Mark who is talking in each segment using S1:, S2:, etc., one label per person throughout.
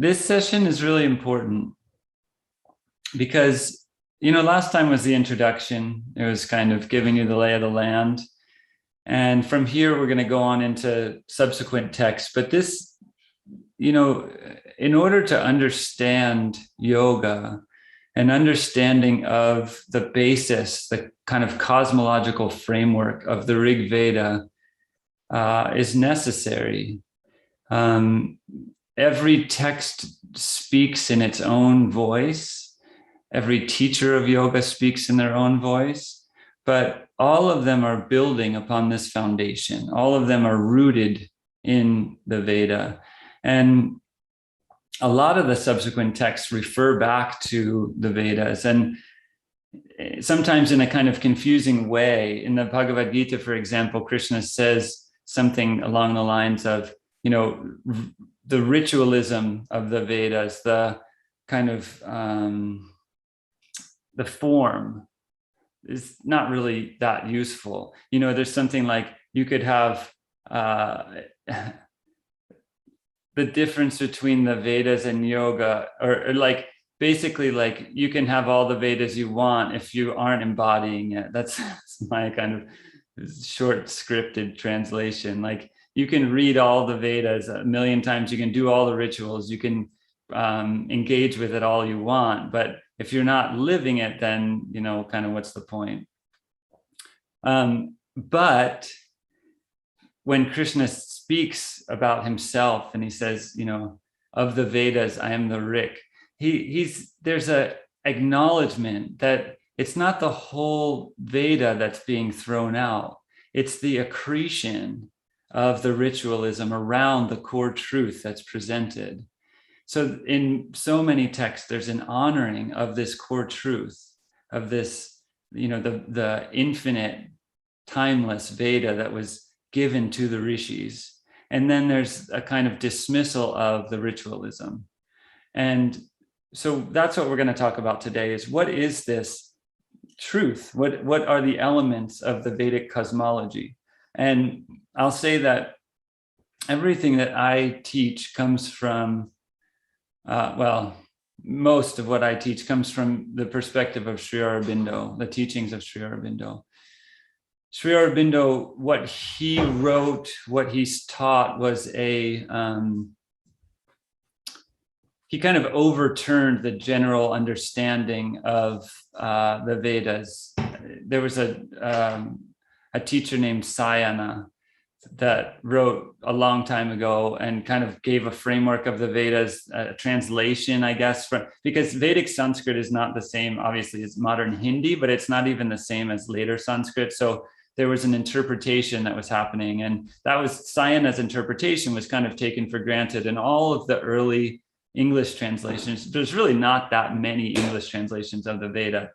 S1: This session is really important because, last time was the introduction. It was kind of giving you the lay of the land. And from here, we're going to go on into subsequent texts. But this, in order to understand yoga, an understanding of the basis, the kind of cosmological framework of the Rig Veda is necessary. Every text speaks in its own voice. Every teacher of yoga speaks in their own voice, but all of them are building upon this foundation. All of them are rooted in the Veda. And a lot of the subsequent texts refer back to the Vedas, and sometimes in a kind of confusing way. In the Bhagavad Gita, for example, Krishna says something along the lines of, the ritualism of the Vedas, the kind of the form is not really that useful. There's something like you could have the difference between the Vedas and yoga, or like basically like you can have all the Vedas you want if you aren't embodying it. That's my kind of short scripted translation. Like you can read all the Vedas a million times, you can do all the rituals, you can engage with it all you want, but if you're not living it, then kind of what's the point? But when Krishna speaks about himself and he says, of the Vedas, I am the Rik, there's a acknowledgement that it's not the whole Veda that's being thrown out. It's the accretion of the ritualism around the core truth that's presented. So in so many texts, there's an honoring of this core truth, of this, the infinite, timeless Veda that was given to the rishis. And then there's a kind of dismissal of the ritualism. And so that's what we're going to talk about today, is what is this truth? What are the elements of the Vedic cosmology? And I'll say that everything that I teach comes from, most of what I teach comes from the perspective of Sri Aurobindo, the teachings of Sri Aurobindo. Sri Aurobindo, what he wrote, what he's taught was he kind of overturned the general understanding of the Vedas. There was a teacher named Sayana that wrote a long time ago and kind of gave a framework of the Vedas, a translation, I guess, because Vedic Sanskrit is not the same, obviously, as modern Hindi, but it's not even the same as later Sanskrit. So there was an interpretation that was happening, and that was Sayana's interpretation was kind of taken for granted. And all of the early English translations, there's really not that many English translations of the Veda.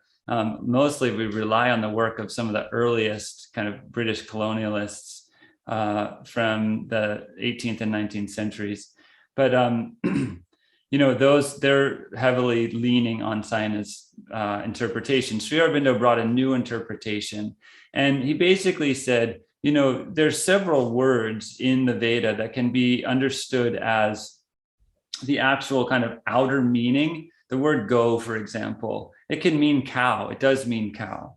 S1: Mostly we rely on the work of some of the earliest kind of British colonialists from the 18th and 19th centuries. But, they're heavily leaning on Sayana's interpretation. Sri Aurobindo brought a new interpretation. And he basically said, there's several words in the Veda that can be understood as the actual kind of outer meaning. The word go, for example, it can mean cow. It does mean cow.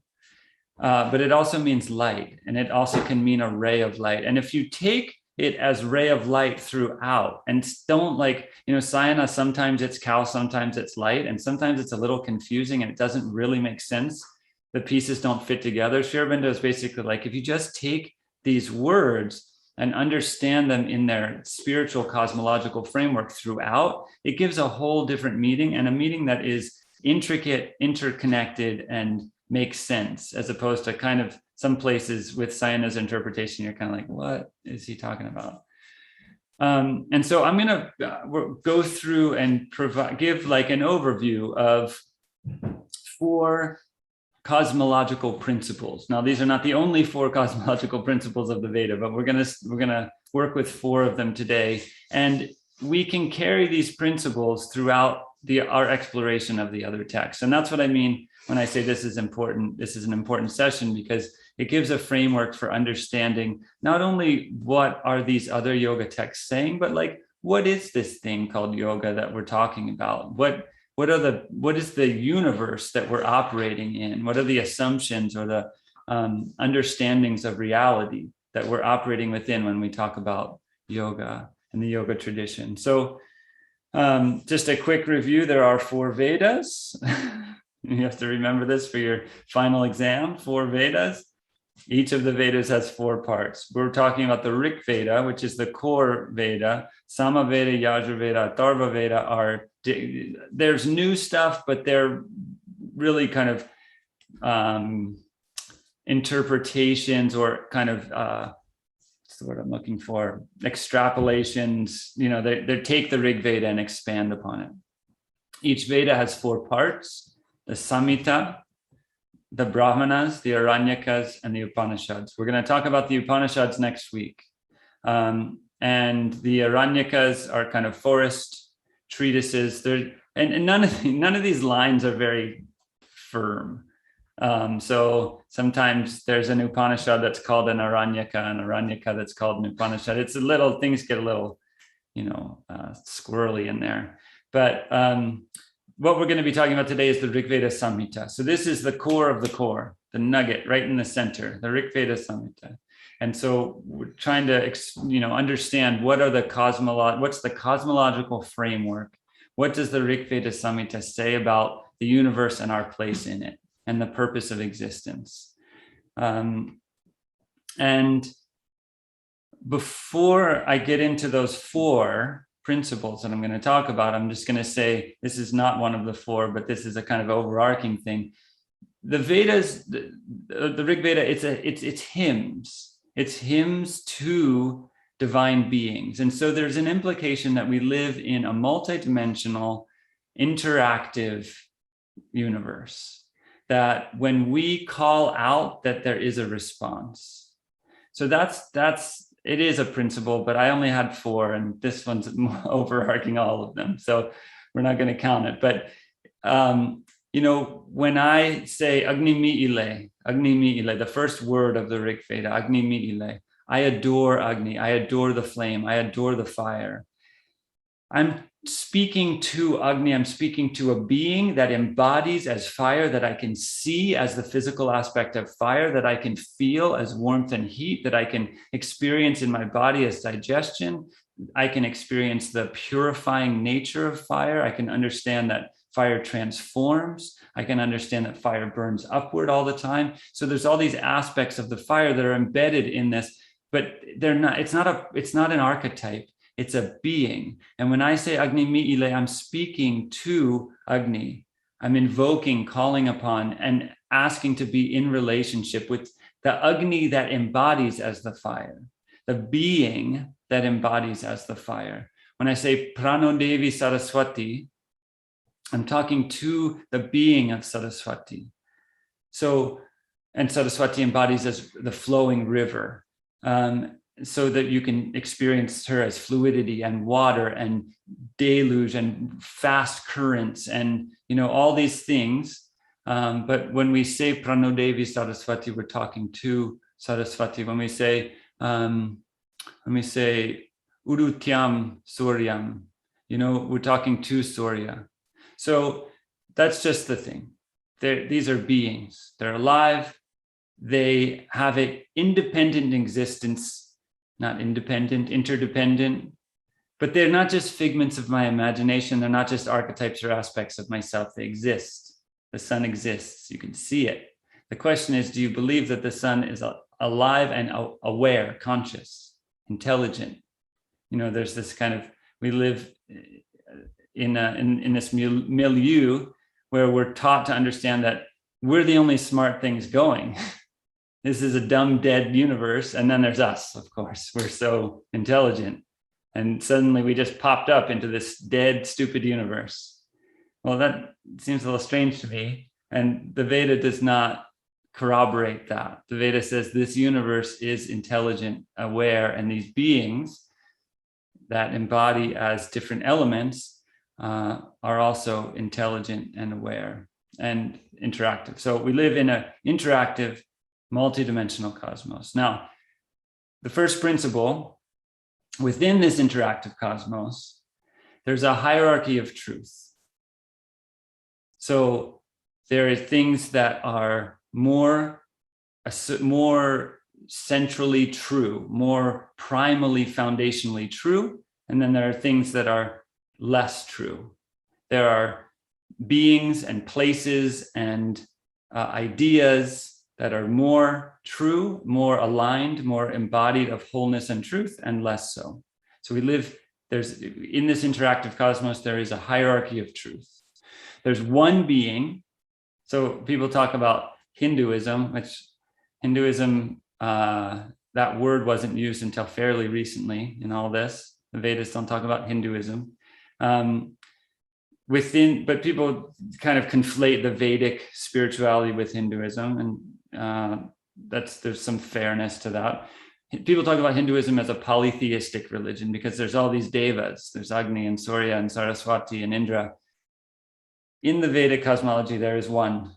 S1: But it also means light, and it also can mean a ray of light. And if you take it as ray of light throughout and don't Sayana, sometimes it's cow, sometimes it's light, and sometimes it's a little confusing and it doesn't really make sense. The pieces don't fit together. Sri Aurobindo is basically like, if you just take these words and understand them in their spiritual cosmological framework throughout, it gives a whole different meaning, and a meaning that is intricate, interconnected, and makes sense, as opposed to kind of some places with Sayana's interpretation, you're kind of like, what is he talking about? And so I'm going to go through and give like an overview of 4 cosmological principles. Now, these are not the only 4 cosmological principles of the Veda, but we're gonna work with 4 of them today, and we can carry these principles throughout our exploration of the other texts. And that's what I mean when I say this is important. This is an important session because it gives a framework for understanding not only what are these other yoga texts saying, but like what is this thing called yoga that we're talking about? What is the universe that we're operating in? What are the assumptions or the understandings of reality that we're operating within when we talk about yoga and the yoga tradition? So just a quick review, there are 4 Vedas. You have to remember this for your final exam, 4 Vedas. Each of the Vedas has 4 parts. We're talking about the Rig Veda, which is the core Veda. Sama Veda, Yajur Veda, Atharva Veda are, there's new stuff, but they're really kind of interpretations or kind of, what's the word I'm looking for? Extrapolations, you know, they take the Rig Veda and expand upon it. Each Veda has 4 parts: the Samhita, the Brahmanas, the Aranyakas, and the Upanishads. We're going to talk about the Upanishads next week. And the Aranyakas are kind of forest treatises. And none of these lines are very firm. So sometimes there's an Upanishad that's called an Aranyaka that's called an Upanishad. It's a little, things get a little, you know, squirrely in there. But what we're going to be talking about today is the Rig Veda Samhita. So this is the core of the core, the nugget right in the center, the Rig Veda Samhita. And so we're trying to, you know, understand what's the cosmological framework? What does the Rig Veda Samhita say about the universe and our place in it and the purpose of existence? And before I get into those 4 principles that I'm going to talk about, I'm just going to say this is not one of the 4, but this is a kind of overarching thing. The Vedas, the Rig Veda, it's hymns. It's hymns to divine beings. And so there's an implication that we live in a multidimensional, interactive universe, that when we call out, that there is a response. So it is a principle, but I only had 4, and this one's overarching all of them. So we're not going to count it. But, you know, when I say Agni Mi'ile, the first word of the Rig Veda, Agni Mi'ile, I adore Agni, I adore the flame, I adore the fire. I'm speaking to Agni, I'm speaking to a being that embodies as fire, that I can see as the physical aspect of fire, that I can feel as warmth and heat, that I can experience in my body as digestion. I can experience the purifying nature of fire. I can understand that fire transforms. I can understand that fire burns upward all the time. So there's all these aspects of the fire that are embedded in this, but they're not, it's not an archetype. It's a being. And when I say Agni Mi'ile, I'm speaking to Agni. I'm invoking, calling upon, and asking to be in relationship with the Agni that embodies as the fire, the being that embodies as the fire. When I say Prano Devi Saraswati, I'm talking to the being of Saraswati. So, and Saraswati embodies as the flowing river. So that you can experience her as fluidity and water and deluge and fast currents and, you know, all these things. But when we say Prano Devi Saraswati, we're talking to Saraswati. When we say Urutyam Suryam, you know, we're talking to Surya. So that's just the thing. These are beings. They're alive. They have an independent existence, not independent, interdependent, but they're not just figments of my imagination. They're not just archetypes or aspects of myself. They exist. The sun exists. You can see it. The question is, do you believe that the sun is alive and aware, conscious, intelligent? You know, there's this kind of, we live in this milieu where we're taught to understand that we're the only smart things going. This is a dumb, dead universe. And then there's us, of course. We're so intelligent. And suddenly we just popped up into this dead, stupid universe. Well, that seems a little strange to me. And the Veda does not corroborate that. The Veda says this universe is intelligent, aware, and these beings that embody as different elements are also intelligent and aware and interactive. So we live in an interactive, multidimensional cosmos. Now, the first principle within this interactive cosmos, there's a hierarchy of truth. So there are things that are more centrally true, more primally, foundationally true. And then there are things that are less true. There are beings and places and ideas that are more true, more aligned, more embodied of wholeness and truth, and less so. So we live, in this interactive cosmos, there is a hierarchy of truth. There's one being. So people talk about Hinduism, which Hinduism, that word wasn't used until fairly recently in all this. The Vedas don't talk about Hinduism. But people kind of conflate the Vedic spirituality with Hinduism, and there's some fairness to that. People talk about Hinduism as a polytheistic religion because there's all these devas. There's Agni and Surya and Saraswati and Indra. In the Vedic cosmology, there is one.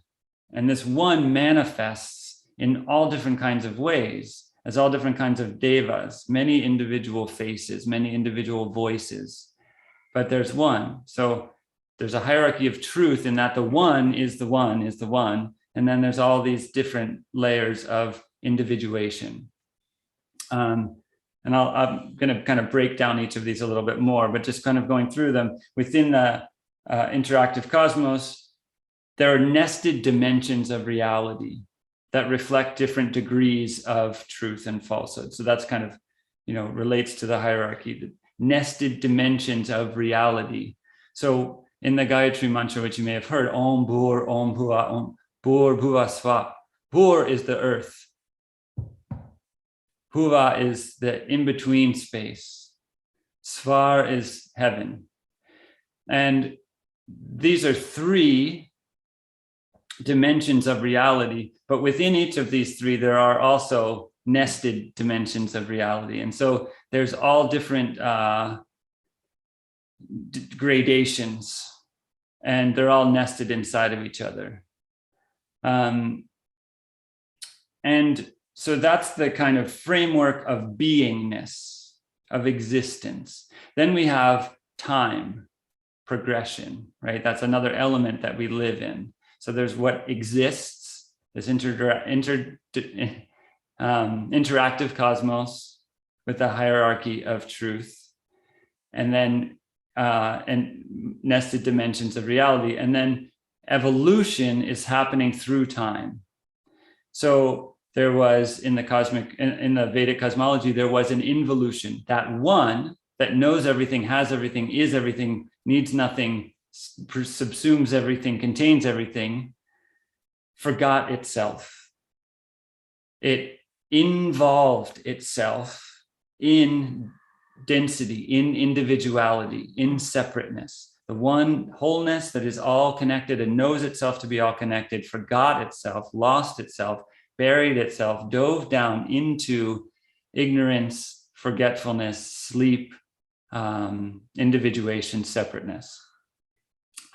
S1: And this one manifests in all different kinds of ways, as all different kinds of devas, many individual faces, many individual voices, but there's one. So there's a hierarchy of truth in that the one is the one is the one. And then there's all these different layers of individuation. And I'm going to kind of break down each of these a little bit more, but just kind of going through them within the interactive cosmos, there are nested dimensions of reality that reflect different degrees of truth and falsehood. So that's kind of, relates to the hierarchy, the nested dimensions of reality. So in the Gayatri mantra, which you may have heard, Om Bhur, Om Bhuva, Om Bhur Bhuva Sva. Bhur is the earth. Bhuva is the in-between space. Svar is heaven. And these are three dimensions of reality, but within each of these three, there are also nested dimensions of reality. And so there's all different gradations, and they're all nested inside of each other. And so that's the kind of framework of beingness, of existence. Then we have time, progression, right? That's another element that we live in. So there's what exists, this interactive cosmos with a hierarchy of truth, and then and nested dimensions of reality. And then evolution is happening through time. So there was in the Vedic cosmology, there was an involution, that one that knows everything, has everything, is everything, needs nothing, subsumes everything, contains everything, forgot itself. It involved itself in density, in individuality, in separateness. The one wholeness that is all connected and knows itself to be all connected, forgot itself, lost itself, buried itself, dove down into ignorance, forgetfulness, sleep, individuation, separateness.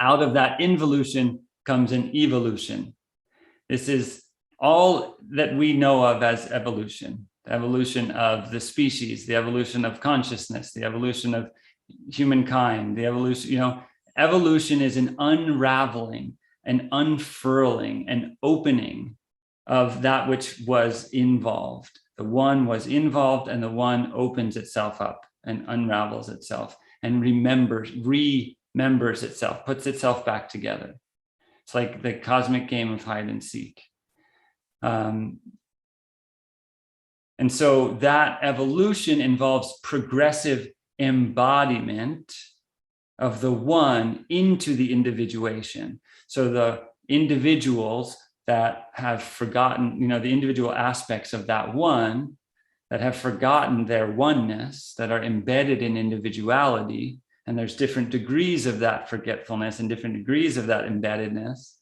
S1: Out of that involution comes an evolution. This is all that we know of as evolution. The evolution of the species, the evolution of consciousness, the evolution of humankind, the evolution, evolution is an unraveling, an unfurling, an opening of that which was involved. The one was involved, and the one opens itself up and unravels itself and remembers itself, puts itself back together. It's like the cosmic game of hide and seek. And so that evolution involves progressive embodiment of the one into the individuation. So the individuals that have forgotten, the individual aspects of that one that have forgotten their oneness, that are embedded in individuality, and there's different degrees of that forgetfulness and different degrees of that embeddedness,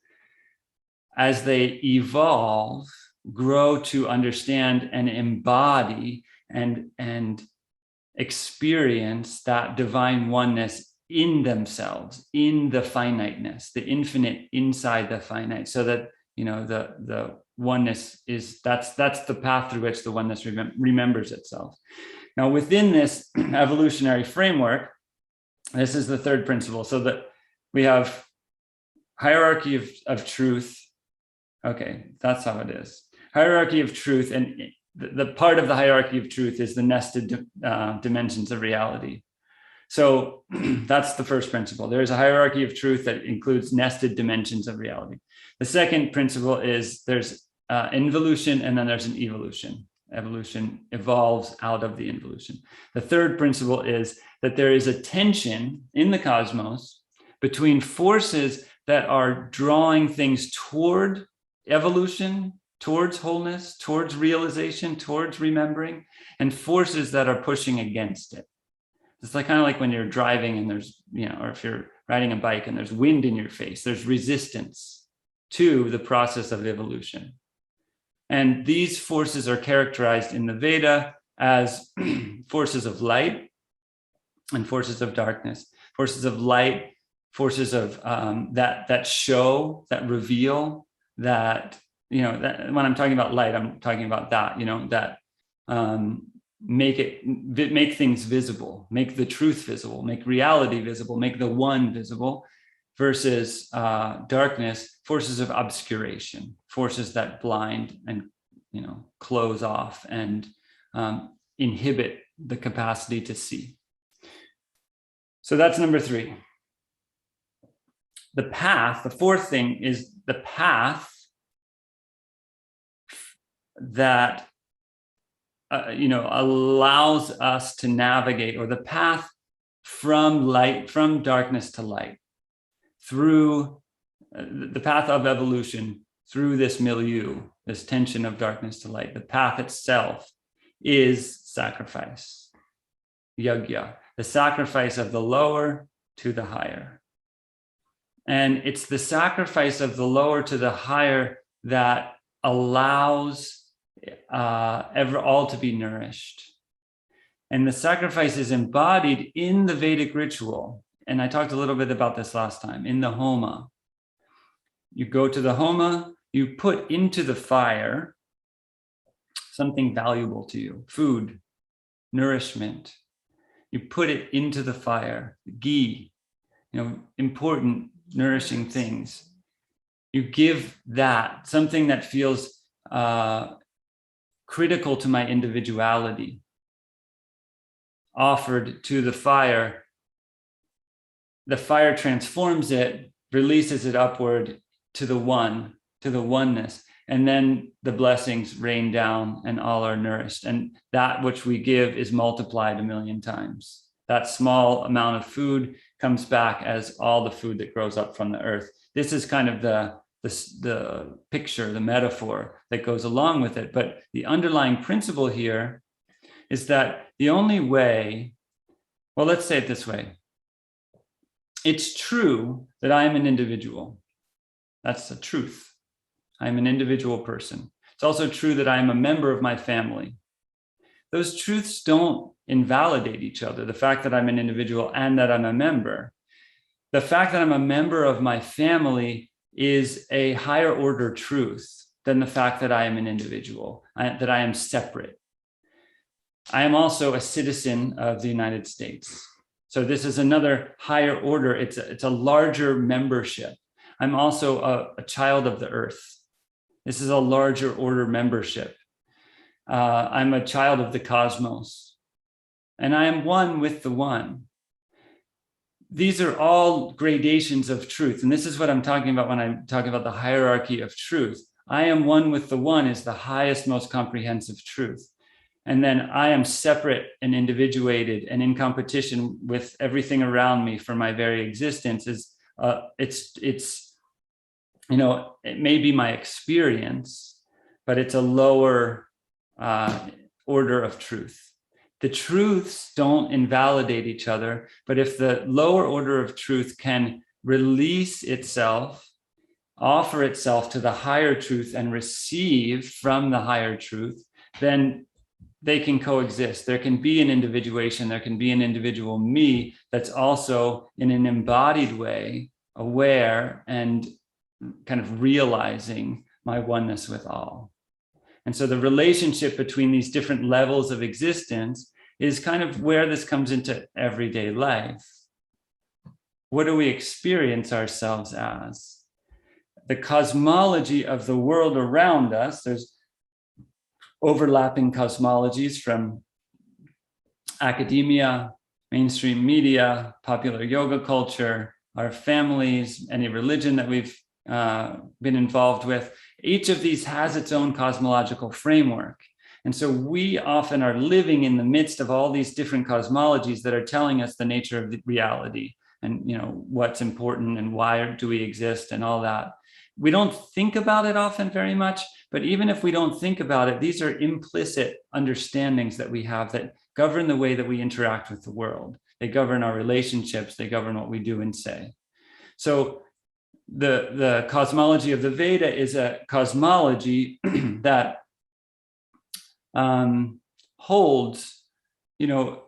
S1: as they evolve, grow to understand and embody and experience that divine oneness in themselves, in the finiteness, the infinite inside the finite, so that the oneness is, that's the path through which the oneness remembers itself. Now, within this evolutionary framework, this is the third principle. So that we have hierarchy of truth. Okay, that's how it is. Hierarchy of truth, and the part of the hierarchy of truth is the nested dimensions of reality. So that's the first principle. There's a hierarchy of truth that includes nested dimensions of reality. The second principle is there's involution, and then there's an evolution. Evolution evolves out of the involution. The third principle is that there is a tension in the cosmos between forces that are drawing things toward evolution, towards wholeness, towards realization, towards remembering, and forces that are pushing against it. It's like kind of like when you're driving and there's, or if you're riding a bike and there's wind in your face, there's resistance to the process of evolution. And these forces are characterized in the Veda as forces of light and forces of darkness. Forces of light, forces of that show, that reveal, that that when I'm talking about light, I'm talking about that that make things visible, make the truth visible, make reality visible, make the one visible, versus darkness, forces of obscuration, forces that blind and close off and inhibit the capacity to see. So that's number 3. The path, the fourth thing is the path that allows us to navigate, or the path from darkness to light, through the path of evolution, through this milieu, this tension of darkness to light. The path itself is sacrifice, yajna, the sacrifice of the lower to the higher. And it's the sacrifice of the lower to the higher that allows all to be nourished. And the sacrifice is embodied in the Vedic ritual. And I talked a little bit about this last time, in the homa. You go to the homa, you put into the fire something valuable to you, food, nourishment. You put it into the fire, ghee, important, nourishing things. You give that, something that feels critical to my individuality, offered to the fire. The fire transforms it, releases it upward to the one, to the oneness. And then the blessings rain down and all are nourished. And that which we give is multiplied 1,000,000 times. That small amount of food comes back as all the food that grows up from the earth. This is kind of the picture, the metaphor that goes along with it. But the underlying principle here is that the only way, well, let's say it this way. It's true that I am an individual. That's the truth. I'm an individual person. It's also true that I am a member of my family. Those truths don't invalidate each other, the fact that I'm an individual and that I'm a member. The fact that I'm a member of my family is a higher order truth than the fact that I am an individual, that I am separate. I am also a citizen of the United States. So this is another higher order. It's a larger membership. I'm also a child of the earth. This is a larger order membership. I'm a child of the cosmos. And I am one with the one. These are all gradations of truth. And this is what I'm talking about when I'm talking about the hierarchy of truth. I am one with the one is the highest, most comprehensive truth. And then I am separate and individuated and in competition with everything around me for my very existence. It may be my experience, but it's a lower order of truth. The truths don't invalidate each other, but if the lower order of truth can release itself, offer itself to the higher truth and receive from the higher truth, then they can coexist. There can be an individuation, there can be an individual me that's also in an embodied way, aware and kind of realizing my oneness with all. And so the relationship between these different levels of existence is kind of where this comes into everyday life. What do we experience ourselves as? The cosmology of the world around us, there's overlapping cosmologies from academia, mainstream media, popular yoga culture, our families, any religion that we've been involved with. Each of these has its own cosmological framework. And so we often are living in the midst of all these different cosmologies that are telling us the nature of the reality and, you know, what's important and why do we exist and all that. We don't think about it often very much, but even if we don't think about it, these are implicit understandings that we have that govern the way that we interact with the world. They govern our relationships, they govern what we do and say. So the cosmology of the Veda is a cosmology that holds, you know,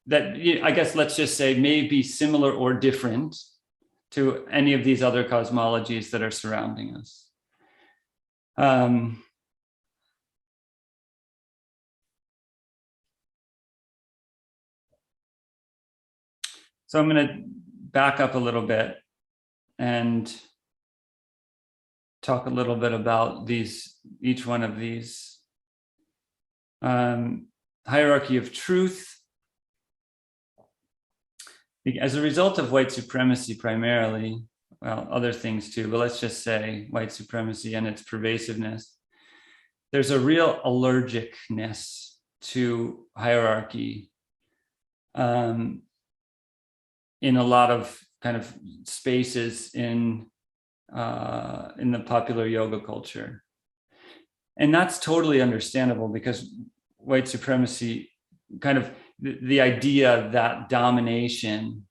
S1: that I guess let's just say may be similar or different to any of these other cosmologies that are surrounding us. So I'm going to back up a little bit and talk a little bit about each one of these. Hierarchy of truth. As a result of white supremacy primarily, well, other things too, but let's just say white supremacy and its pervasiveness, there's a real allergicness to hierarchy in a lot of kind of spaces in the popular yoga culture. And that's totally understandable because white supremacy kind of the idea that domination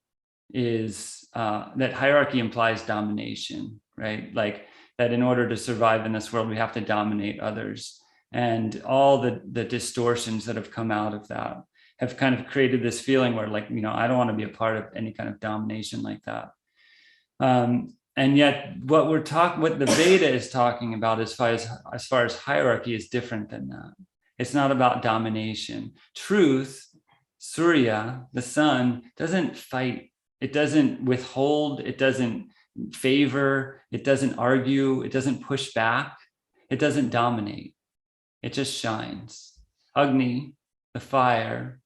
S1: is that hierarchy implies domination, right? Like that in order to survive in this world, we have to dominate others. And all the distortions that have come out of that have kind of created this feeling where, like, you know, I don't want to be a part of any kind of domination like that. And yet what the Veda is talking about as far as hierarchy is different than that. It's not about domination. Truth, Surya, the sun, doesn't fight. It doesn't withhold. It doesn't favor. It doesn't argue. It doesn't push back. It doesn't dominate. It just shines. Agni, the fire,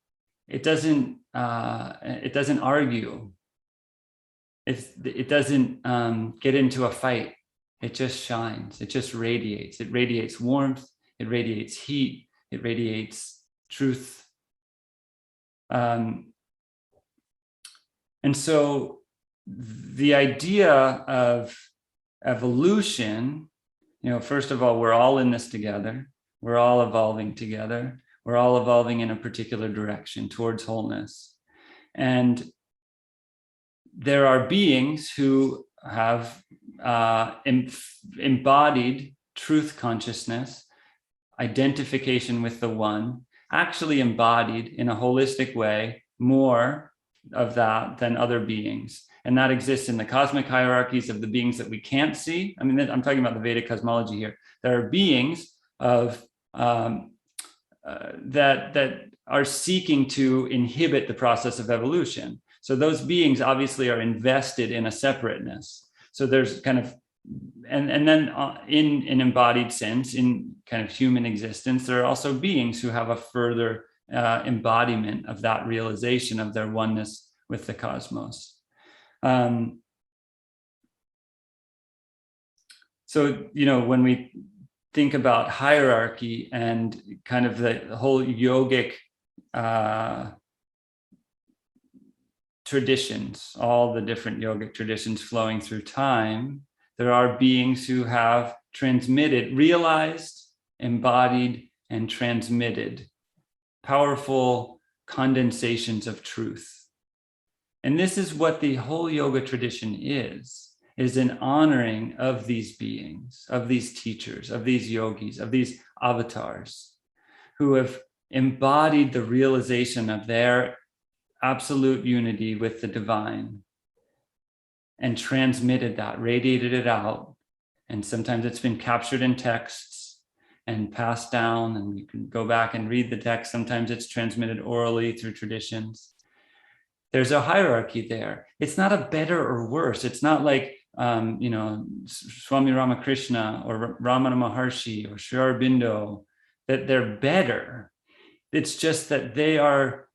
S1: it doesn't argue. It doesn't get into a fight. It just shines. It just radiates. It radiates warmth. It radiates heat. It radiates truth. And so the idea of evolution, you know, first of all, we're all in this together. We're all evolving together. We're all evolving in a particular direction towards wholeness. And there are beings who have embodied truth consciousness, identification with the one, actually embodied in a holistic way more of that than other beings. And that exists in the cosmic hierarchies of the beings that we can't see. I mean, I'm talking about the Vedic cosmology here. There are beings of that are seeking to inhibit the process of evolution. So those beings obviously are invested in a separateness. So there's kind of, and then in an embodied sense, in kind of human existence, there are also beings who have a further embodiment of that realization of their oneness with the cosmos. So, you know, when we think about hierarchy and kind of the whole yogic traditions, all the different yogic traditions flowing through time, there are beings who have transmitted, realized, embodied, and transmitted powerful condensations of truth. And this is what the whole yoga tradition is an honoring of these beings, of these teachers, of these yogis, of these avatars who have embodied the realization of their absolute unity with the divine and transmitted that, radiated it out. And sometimes it's been captured in texts, and passed down, and you can go back and read the text. Sometimes it's transmitted orally through traditions. There's a hierarchy there. It's not a better or worse. It's not like, Swami Ramakrishna or Ramana Maharshi or Sri Aurobindo, that they're better. It's just that they are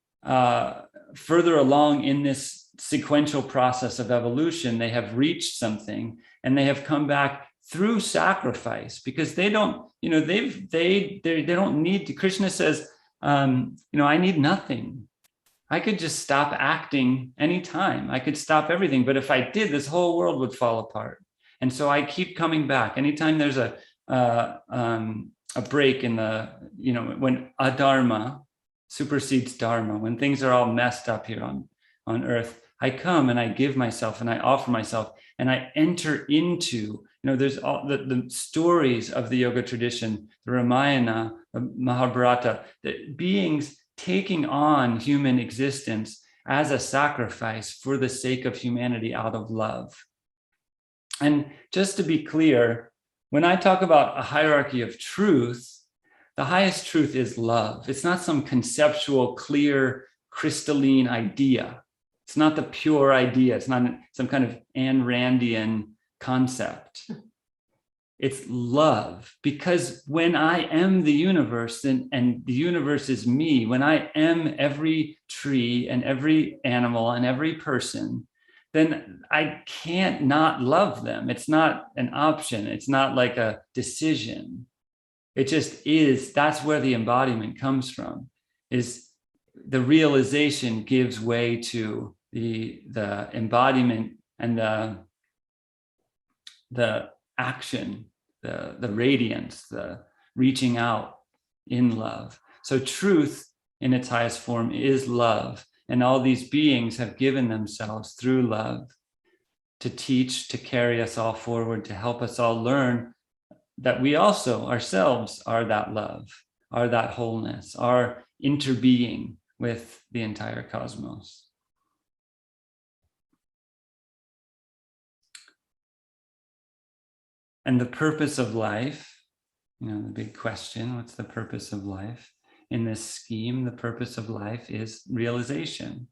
S1: further along in this sequential process of evolution. They have reached something, and they have come back through sacrifice, because they don't, they don't need to. Krishna says, I need nothing. I could just stop acting anytime. I could stop everything. But if I did, this whole world would fall apart. And so I keep coming back. Anytime there's a break in the, when adharma supersedes dharma, when things are all messed up here on earth, I come and I give myself and I offer myself and I enter into, there's all the stories of the yoga tradition, the Ramayana, the Mahabharata, the beings taking on human existence as a sacrifice for the sake of humanity out of love. And just to be clear, when I talk about a hierarchy of truth, the highest truth is love. It's not some conceptual, clear, crystalline idea. It's not the pure idea. It's not some kind of Ayn Randian concept. It's love, because when I am the universe and the universe is me, when I am every tree and every animal and every person, then I can't not love them. It's not an option. It's not like a decision. It just is. That's where the embodiment comes from, is the realization gives way to the embodiment and the action, the radiance, the reaching out in love. So truth in its highest form is love. And all these beings have given themselves through love to teach, to carry us all forward, to help us all learn that we also ourselves are that love, are that wholeness, are interbeing with the entire cosmos. And the purpose of life, the big question, what's the purpose of life? In this scheme, the purpose of life is realization,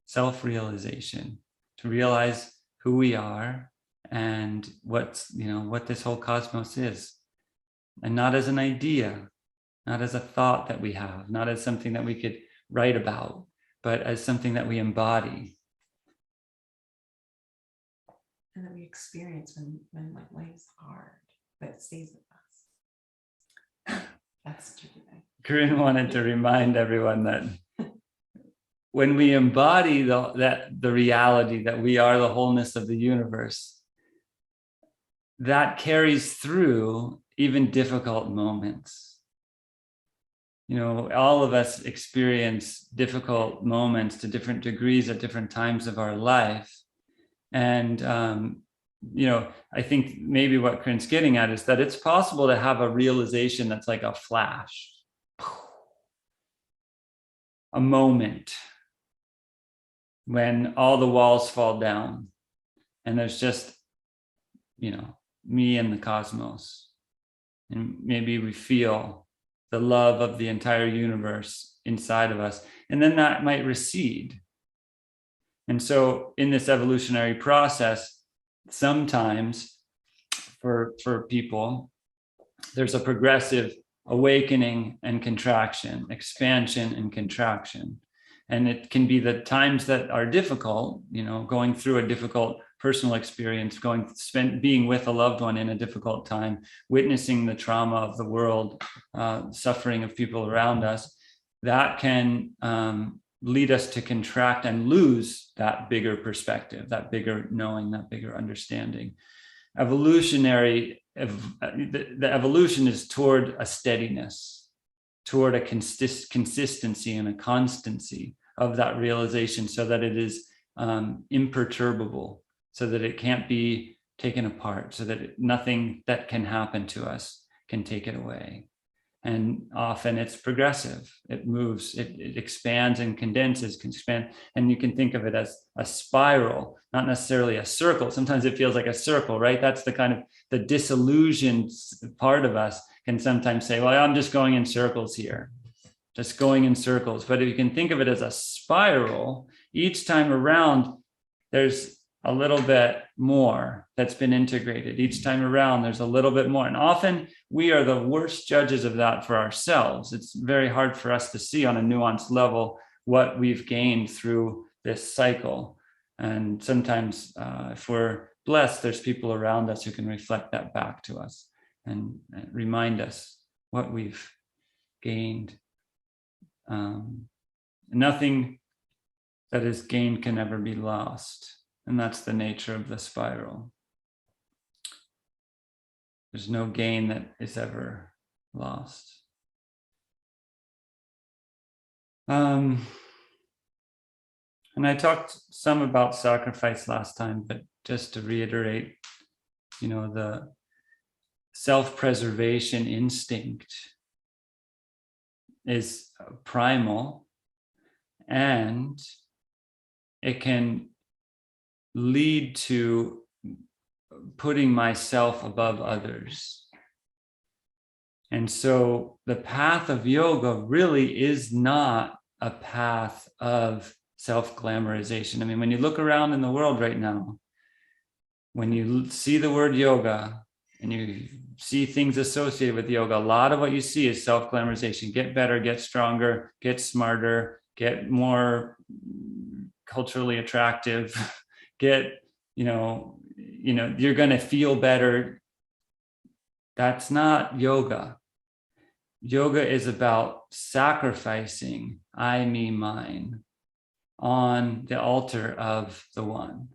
S1: self-realization, to realize who we are and what this whole cosmos is. And not as an idea, not as a thought that we have, not as something that we could write about, but as something that we embody.
S2: And that we experience when like life's hard, but it stays with us. That's true.
S1: Corinne wanted to remind everyone that when we embody the reality that we are the wholeness of the universe, that carries through even difficult moments. All of us experience difficult moments to different degrees at different times of our life. And, I think maybe what Corinne's getting at is that it's possible to have a realization that's like a flash, a moment when all the walls fall down and there's just, me and the cosmos. And maybe we feel the love of the entire universe inside of us, and then that might recede. And so in this evolutionary process, sometimes for people, there's a progressive awakening and contraction, expansion and contraction. And it can be the times that are difficult, going through a difficult personal experience, being with a loved one in a difficult time, witnessing the trauma of the world, suffering of people around us, that can lead us to contract and lose that bigger perspective, that bigger knowing, that bigger understanding. The evolution is toward a steadiness, toward a consistency and a constancy of that realization, so that it is imperturbable, so that it can't be taken apart, so that nothing that can happen to us can take it away. And often it's progressive. It moves, it expands and condenses, can expand. And you can think of it as a spiral, not necessarily a circle. Sometimes it feels like a circle, right? That's the kind of the disillusioned part of us can sometimes say, well, I'm just going in circles here, just going in circles. But if you can think of it as a spiral, each time around, there's a little bit more that's been integrated. Each time around, there's a little bit more. And often we are the worst judges of that for ourselves. It's very hard for us to see on a nuanced level what we've gained through this cycle. And sometimes if we're blessed, there's people around us who can reflect that back to us and remind us what we've gained. Nothing that is gained can ever be lost. And that's the nature of the spiral. There's no gain that is ever lost. And I talked some about sacrifice last time, but just to reiterate, the self-preservation instinct is primal, and it can lead to putting myself above others. And so the path of yoga really is not a path of self-glamorization. I mean, when you look around in the world right now, when you see the word yoga and you see things associated with yoga, a lot of what you see is self-glamorization. Get better, get stronger, get smarter, get more culturally attractive, get, you're going to feel better. That's not yoga. Yoga is about sacrificing I, me, mine on the altar of the one.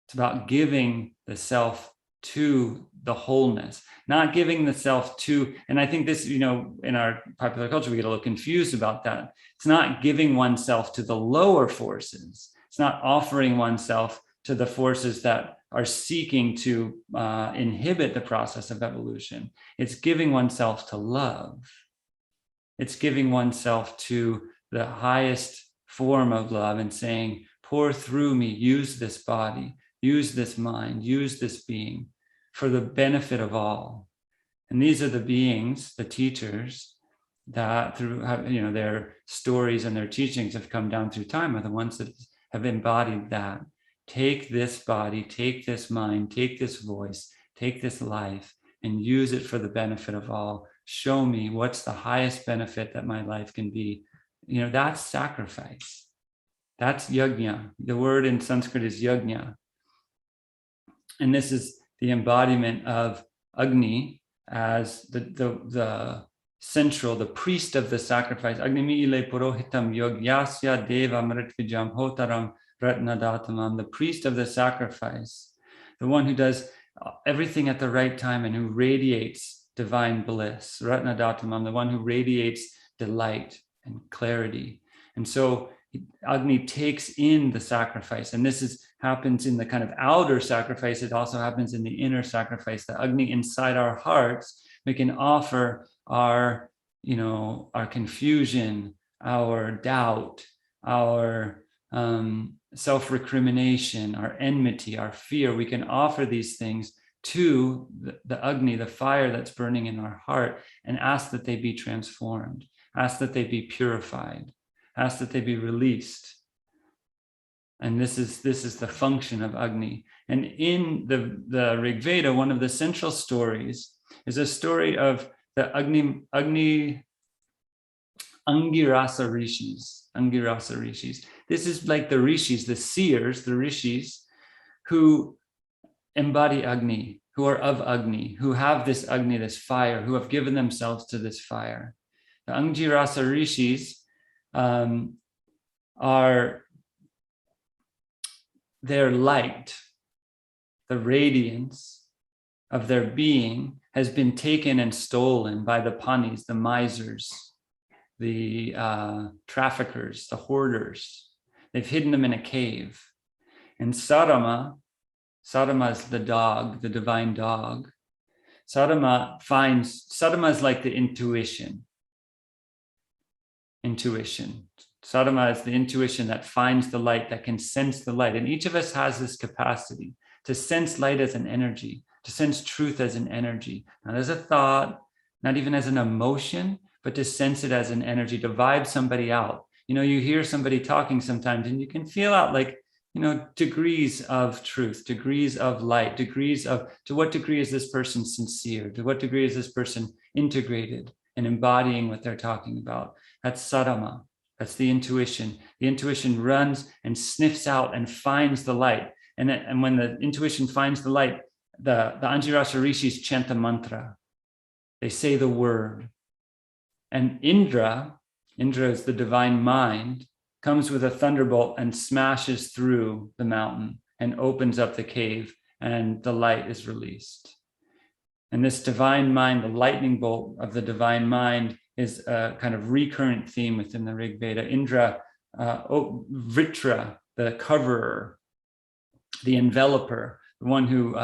S1: It's about giving the self to the wholeness, not giving the self to, and I think this, in our popular culture, we get a little confused about that. It's not giving oneself to the lower forces. It's not offering oneself to the forces that are seeking to inhibit the process of evolution. It's giving oneself to love. It's giving oneself to the highest form of love and saying, pour through me, use this body, use this mind, use this being for the benefit of all. And these are the beings, the teachers, that through their stories and their teachings have come down through time, are the ones that have embodied that. Take this body, take this mind, take this voice, take this life, and use it for the benefit of all. Show me what's the highest benefit that my life can be. That's sacrifice. That's yajna. The word in Sanskrit is yajna. And this is the embodiment of Agni as the central, the priest of the sacrifice. Agni ile purohitam yogyasya deva mritvijam hotaram ratnadatamam, the priest of the sacrifice, the one who does everything at the right time and who radiates divine bliss. Ratnadatamam, the one who radiates delight and clarity. And so Agni takes in the sacrifice, and this happens in the kind of outer sacrifice. It also happens in the inner sacrifice. The Agni inside our hearts, we can offer our confusion, our doubt, our self-recrimination, our enmity, our fear. We can offer these things to the Agni, the fire that's burning in our heart, and ask that they be transformed, ask that they be purified, ask that they be released. And this is the function of Agni. And in the Rig Veda, one of the central stories is a story of the Agni Angirasa Rishis. Angirasa Rishis. This is like the rishis, the seers, the rishis, who embody Agni, who are of Agni, who have this Agni, this fire, who have given themselves to this fire. The Angirasa Rishis are their light, the radiance of their being has been taken and stolen by the panis, the misers, the traffickers, the hoarders. They've hidden them in a cave. And Sarama is the dog, the divine dog. Sadhama is like the intuition. Sadhama is the intuition that finds the light, that can sense the light. And each of us has this capacity to sense light as an energy, to sense truth as an energy, not as a thought, not even as an emotion, but to sense it as an energy, to vibe somebody out. You hear somebody talking sometimes and you can feel out like, degrees of truth, degrees of light, degrees of, to what degree is this person sincere? To what degree is this person integrated and embodying what they're talking about? That's sadhama. That's the intuition. The intuition runs and sniffs out and finds the light. And when the intuition finds the light, the Anjirasa rishis chant the mantra. They say the word. And Indra is the divine mind, comes with a thunderbolt and smashes through the mountain and opens up the cave, and the light is released. And this divine mind, the lightning bolt of the divine mind, is a kind of recurrent theme within the Rig Veda. Indra, Vritra, the coverer, the enveloper, the one who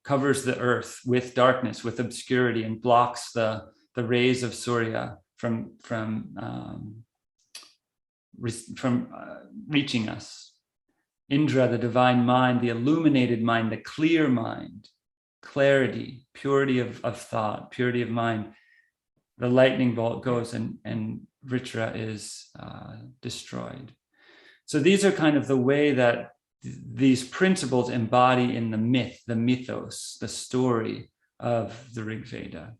S1: covers the earth with darkness, with obscurity, and blocks the rays of Surya from reaching us. Indra, the divine mind, the illuminated mind, the clear mind, clarity, purity of thought, purity of mind. The lightning bolt goes and Vritra is destroyed. So these are kind of the way that these principles embody in the myth, the mythos, the story of the Rig Veda.